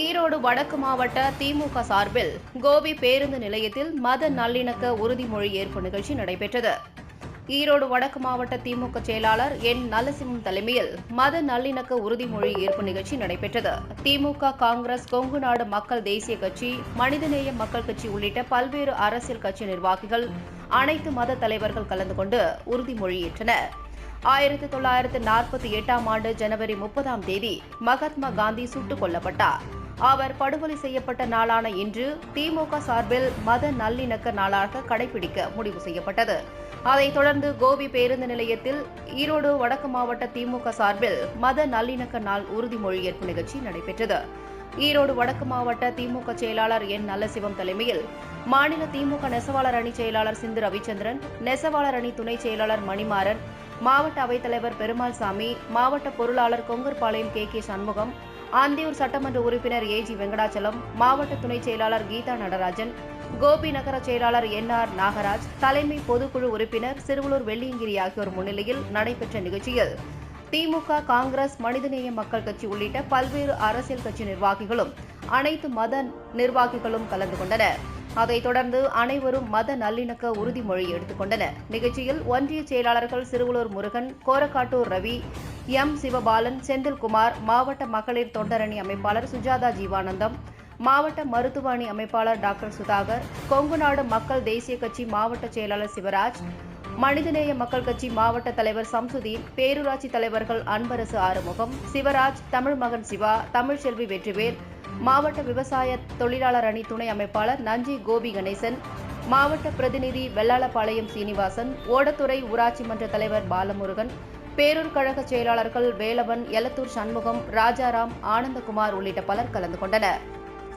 ஈரோடு வடக்கு மாவட்ட திமுக சார்பில் கோபி பேருந்து நிலையத்தில் மத நல்லிணக்க உறுதிமொழி ஏற்பு நிகழ்ச்சி நடைபெற்றது. ஈரோடு வடக்கு மாவட்ட திமுக செயலாளர் என். நலசிவம் தலைமையில் மத நல்லிணக்க உறுதிமொழி ஏற்பு நிகழ்ச்சி நடைபெற்றது. திமுக, காங்கிரஸ், கொங்கு நாடு மக்கள் தேசிய கட்சி, மனிதநேய மக்கள் கட்சி உள்ளிட்ட பல்வேறு அரசியல் கட்சி நிர்வாகிகள், அனைத்து மத தலைவர்கள் கலந்து கொண்டு உறுதிமொழி ஏற்றனர். 1948ஆம் ஆண்டு ஜனவரி 30ஆம் தேதி மகாத்மா காந்தி சுட்டுக் கொல்லப்பட்டார். அவர் படுகொலை செய்யப்பட்ட நாளான இன்று திமுக சார்பில் மத நல்லிணக்க நாளாக கடைபிடிக்க முடிவு செய்யப்பட்டது. அதைத் தொடர்ந்து கோபி பேருந்து நிலையத்தில் ஈரோடு வடக்கு மாவட்ட திமுக சார்பில் மத நல்லிணக்க நாள் உறுதிமொழி ஏற்பு நிகழ்ச்சி நடைபெற்றது. ஈரோடு வடக்கு மாவட்ட திமுக செயலாளர் என். நலசிவம் தலைமையில் மாநில திமுக நெசவாளர் அணி செயலாளர் சிந்து ரவிச்சந்திரன், நெசவாளர் அணி துணை செயலாளர் மணிமாறன், மாவட்ட அவைத்தலைவர் பெருமாள்சாமி, மாவட்ட பொருளாளர் கொங்கர்பாளையம் கே. சண்முகம், ஆந்தியூர் சட்டமன்ற உறுப்பினர் ஏ.ஜி. வெங்கடாச்சலம், மாவட்ட துணை செயலாளர் கீதா நடராஜன், கோபி நகர செயலாளர் என்.ஆர். நாகராஜ், தலைமை பொதுக்குழு உறுப்பினர் சிறுவலூர் வெள்ளியங்கிரி ஆகியோர் முன்னிலையில் நடைபெற்ற நிகழ்ச்சியில் திமுக, காங்கிரஸ், மனிதநேய மக்கள் கட்சி உள்ளிட்ட பல்வேறு அரசியல் கட்சி நிர்வாகிகளும், அனைத்து மத நிர்வாகிகளும் கலந்து கொண்டனர். அதைத் தொடர்ந்து அனைவரும் மத நல்லிணக்க உறுதிமொழி எடுத்துக் கொண்டனர். நிகழ்ச்சியில் ஒன்றிய செயலாளர்கள் சிறுவலூர் முருகன், கோரக்காட்டூர் ரவி, எம். சிவபாலன், செந்தில்குமார், மாவட்ட மகளிர் தொண்டரணி அமைப்பாளர் சுஜாதா ஜீவானந்தம், மாவட்ட மருத்துவ அணி அமைப்பாளர் டாக்டர் சுதாகர், கொங்குநாடு மக்கள் தேசிய கட்சி மாவட்ட செயலாளர் சிவராஜ், மனிதநேய மக்கள் கட்சி மாவட்ட தலைவர் சம்சுதீன், பேரூராட்சி தலைவர்கள் அன்பரசு ஆறுமுகம், சிவராஜ், தமிழ்மகன் சிவா, தமிழ்செல்வி வெற்றிவேல், மாவட்ட விவசாய தொழிலாளர் அணி துணை அமைப்பாளர் நஞ்சி கோபி கணேசன், மாவட்ட பிரதிநிதி வெள்ளாளபாளையம் சீனிவாசன், ஓடத்துறை ஊராட்சி மன்ற தலைவர் பாலமுருகன், பேரூர் கழக செயலாளர்கள் வேலவன், எலத்தூர் சண்முகம், ராஜாராம், ஆனந்தகுமார் உள்ளிட்ட பலர் கலந்து கொண்டனர்.